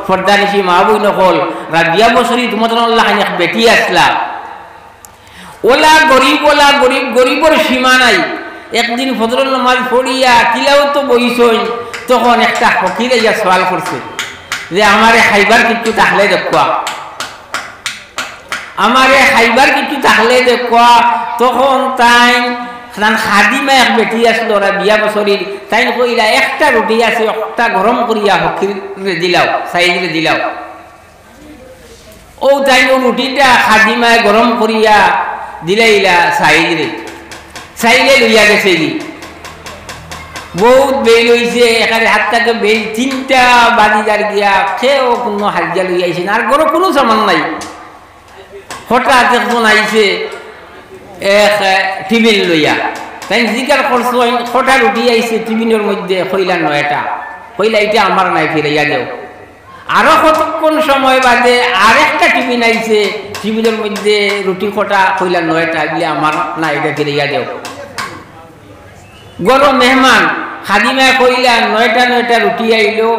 ফর্দানিসি মা বই নকল রাবিয়া বছরই তোমাদের আল্লাহ এক বেটি আসলা ওলা গরিব গরিবর সীমা নাই। একদিন ফজরের নামাজ পড়িয়া কিলাও তো বইছই, তখন একটা ফকির ইয়া সওয়াল করছে যে আমারে খাইবার কিছু তাহলে দেখবা, আমারে খাইবার কিছু তাহলে দেখবা। তখন তাই খাদিমা এক বেটি আসলো ওরা বিয়া বছরের, তাই কইলা একটা রুটি আছে একটা গরম করিয়া ফকির দিলাও, সাইদরে দিলাও। ও তাই রুটিটা খাদিমায় গরম করিয়া দিলাইলা সাইদরে, সাইলে লইয়া গেছে কি বহুত বেল হয়েছে, এখানে হাতটাকে বেল 3টা বাজিদার গিয়া খেয়েও কোনো হাজিয়া লইয়া আইছে না, আর গরো কোনো সামান নাই। হঠাৎ একজন আইছে এক টিফিন লইয়া, তাই জিজ্ঞাসা করছো কটা রুটি আইছে টিফিনের মধ্যে, কইলা 9টা। কইলা এটা আমার নাই, ফিরাইয়া দেও। আরো কতক্ষণ সময় বাদে আরেকটা টিফিন আইছে, টিফিনের মধ্যে রুটি কটা, কইলা 9টা, বলে আমার না, এটা ফিরাইয়া দেও। গরম মেহমান খাদিমা কইলা 9টা রুটি আইলো,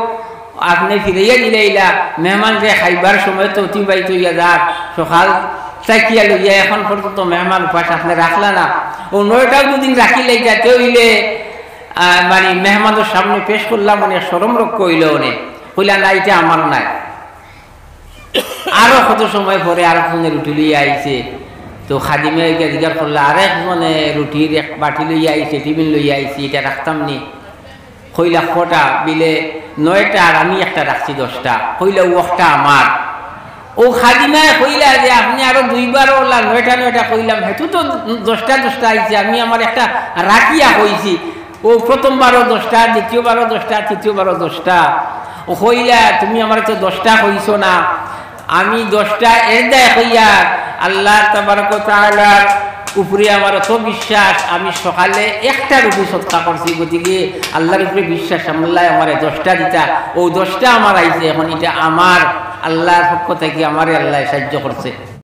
আপনি ফিরাইয়া দিলাইলা। মেহমান যে খাইবার সময় তো অতিবাহিত হইয়া যাক, সকাল চাকিয়া লইয়া এখন পর্যন্ত মেহমান উপাস আপনি রাখলা না। ও 9টাও দুদিন রাখিলাই যাতে হইলে মানে মেহমানের সামনে পেশ করলাম, মানে সরম রক্ষ হইল অনেক। কইলা না, এটা আমার নাই। আরো কত সময় পরে আরেকজনে রুটি লইয়া আইছে, তো খাদিমে জিজ্ঞাসা করলা আরেকজনে রুটির এক বাটি লইয়া আইছে, টিফিন লইয়া আইছি, এটা রাখতাম নি। কইলা কটা, বিলে 9টা, আর আমি একটা রাখছি 10টা। কইলা ওটা আমার। ও খাদিমায় কইলা যে আপনি আরো 2বার ওলা 9টা কইলাম, হেতু তো 10টা আইছে, আমি আমার একটা রাখিয়া কইছি। ও প্রথমবারও 10টা, দ্বিতীয়বারও 10টা, তৃতীয়বারও 10টা। ও কইলা তুমি আমার তো 10টা কইছো না, আমি 10টা এর দায় কইয়া আল্লাহ তাবারক ওয়া তাআলার উপরে আমার তো বিশ্বাস, আমি সকালে একটা রুটি সৎকা করছি, গতিকে আল্লাহর উপরে বিশ্বাস, আল্লাহ আমার 10টা দিতা। ও 10টা আমার আইছে, এখন এটা আমার, আল্লাহর পক্ষ থেকে আমারে আল্লাহ সাহায্য করছে।